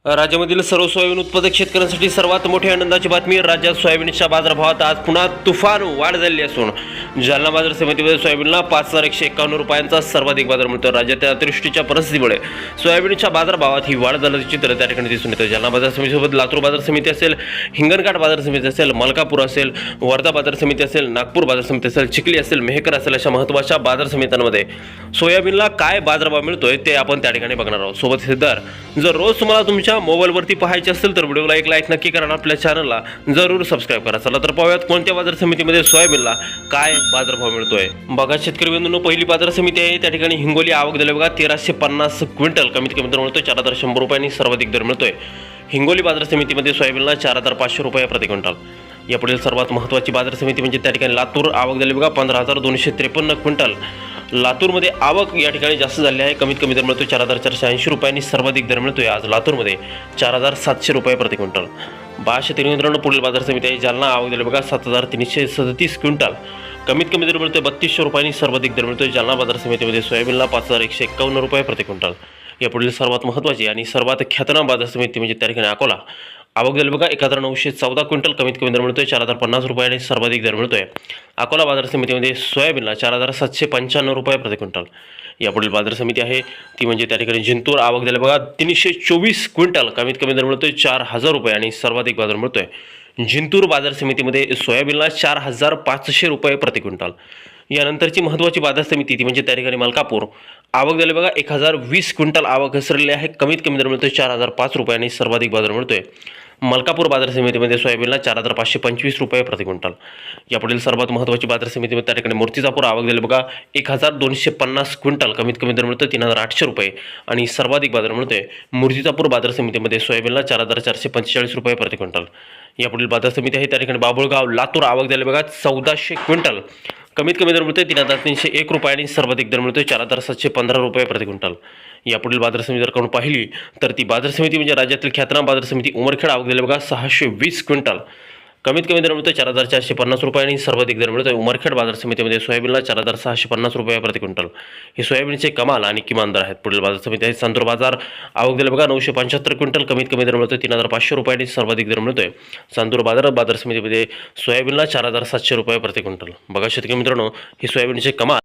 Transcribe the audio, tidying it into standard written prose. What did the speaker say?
राज्यामधील सर्व सोयाबीन उत्पादक शेतकऱ्यांसाठी सर्वात मोठी आनंदाची बातमी. राज्यात सोयाबीनच्या बाजारभावात आज पुन्हा तुफान वाढ झाली असून जालना बाजार समितीमध्ये सोयाबीनला 5,151 रुपयांचा सर्वाधिक बाजार मिळतो. राज्यातील अतिवृष्टीच्या परिस्थितीमुळे सोयाबीनच्या बाजारभावात ही वाढ झाल्याचे चित्र त्या ठिकाणी दिसून येतं. जालना बाजार समितीसोबत लातूर बाजार समिती असेल, हिंगणघाट बाजार समिती असेल, मलकापूर असेल, वर्धा बाजार समिती असेल, नागपूर बाजार समिती असेल, चिखली असेल, मेहकर असेल, अशा महत्त्वाच्या बाजार समित्यांमध्ये सोयाबीनला काय बाजारभाव मिळतोय ते आपण त्या ठिकाणी बघणार आहोत. सोबत हे दर जर रोज तुम्हाला तुमच्या मोबाईलवरती पाहायचे असेल तर व्हिडिओला एक लाईक नक्की करा, आपल्या चॅनलला जरूर सबस्क्राईब करा. चला तर पाहूयात कोणत्या बाजार समितीमध्ये सोयाबीनला काय बाजारभाव मिळतोय. बघा शेतकरी बंधूंनो, पहिली बाजार समिती आहे त्या ठिकाणी हिंगोली. आवक दिले बघा 1350 क्विंटल, कमीत कमी दर मिळतोय 4,100 रुपयांनी सर्वाधिक दर मिळतोय. हिंगोली बाजार समितीमध्ये सोयाबीनला 4,500 रुपये प्रति क्विंटल. यापुढील सर्वात महत्त्वाची बाजार समिती म्हणजे त्या ठिकाणी लातूर. आवक दिली बघा 15,253 क्विंटल. लातूरमध्ये आवक या ठिकाणी जास्त झाली आहे. कमीत कमी दर मिळतो 4,480 रुपयांनी सर्वाधिक दर मिळतोय आज लातूरमध्ये 4,700 रुपये प्रति क्विंटल. 1203 मित्रांनो, पुढील बाजार समिती आहे जालना. आवक दिली बघा 7,337 क्विंटल. कमीत कमी दर मिळतोय 3,200 रुपयांनी सर्वाधिक दर मिळतोय जालना बाजार समितीमध्ये सोयाबीनला 5,151 रुपये प्रति क्विंटल. यापुढील सर्वात महत्त्वाची आणि सर्वात ख्यातनाम बाजार समिती म्हणजे त्या ठिकाणी अकोला. आवक दिली बघा 1,914 क्विंटल. कमीत कमी दर मिळतोय 4,050 रुपये आणि सर्वाधिक दर मिळतोय अकोला बाजार समितीमध्ये सोयाबीनला 4,795 रुपये प्रति क्विंटल. यापुढील बाजार समिती आहे ती म्हणजे त्या ठिकाणी जिंतूर. आवक दिली बघा 324 क्विंटल. कमीत कमी दर मिळतोय 4,000 रुपये आणि सर्वाधिक बाजार मिळतोय जिंतूर बाजार समितीमध्ये सोयाबीनला 4,500 रुपये प्रति क्विंटल. यानंतरची महत्त्वाची बाजार समिती ती म्हणजे त्या ठिकाणी मलकापूर. आवक दिली बघा 1,020 क्विंटल. आवक घसरलेली आहे. कमीत कमी दर मिळतोय 4,005 रुपये आणि सर्वाधिक बाजार मिळतोय मलकापूर बाजार समितीमध्ये सोयाबीनला 4,525 रुपये प्रति क्विंटल. यापुढील सर्वात महत्त्वाची बाजार समितीमध्ये त्या ठिकाणी मूर्तिजापूर. आवक दिली बघा 1,250 क्विंटल. कमीत कमी दर मिळतोय 3,800 रुपये आणि सर्वाधिक बाजार मिळतोय मूर्तिजापूर बाजार समितीमध्ये सोयाबीनला 4,445 रुपये प्रति क्विंटल. यापुढील बाजार समिती आहे त्या ठिकाणी बाभुळगाव लातूर. आवक दिली बघा 1,400 क्विंटल. कमीत कमी दर मिळतोय 3,301 रुपये आणि सर्वाधिक दर मिळतोय 4,715 रुपये प्रति क्विंटल. यापुढील बाजार समिती जर कोण पाहिली तर ती बाजार समिती म्हणजे राज्यातील ख्यातनाम बाजार समिती उमरखेड. आवक दिली बघा 620 क्विंटल. कमीत कमी दर मिळतोय 4,450 रुपये आणि सर्वाधिक दर मिळतोय उमरखेड बाजार समितीमध्ये सोयाबीनला 4,650 रुपये प्रति क्विंटल. हे सोयाबीनचे कमाल आणि किमान दर आहेत. पुढील बाजार समिती आहे चांदूर बाजार. आवक दिली बघा 975 क्विंटल. कमीत कमी दर मिळतोय 3,500 रुपये आणि सर्वाधिक दर मिळतोय चांदूर बाजार समितीमध्ये सोयाबीनला 4,700 रुपये प्रति क्विंटल. बघा शेतकरी मित्रांनो, हे सोयाबीनचे कमाल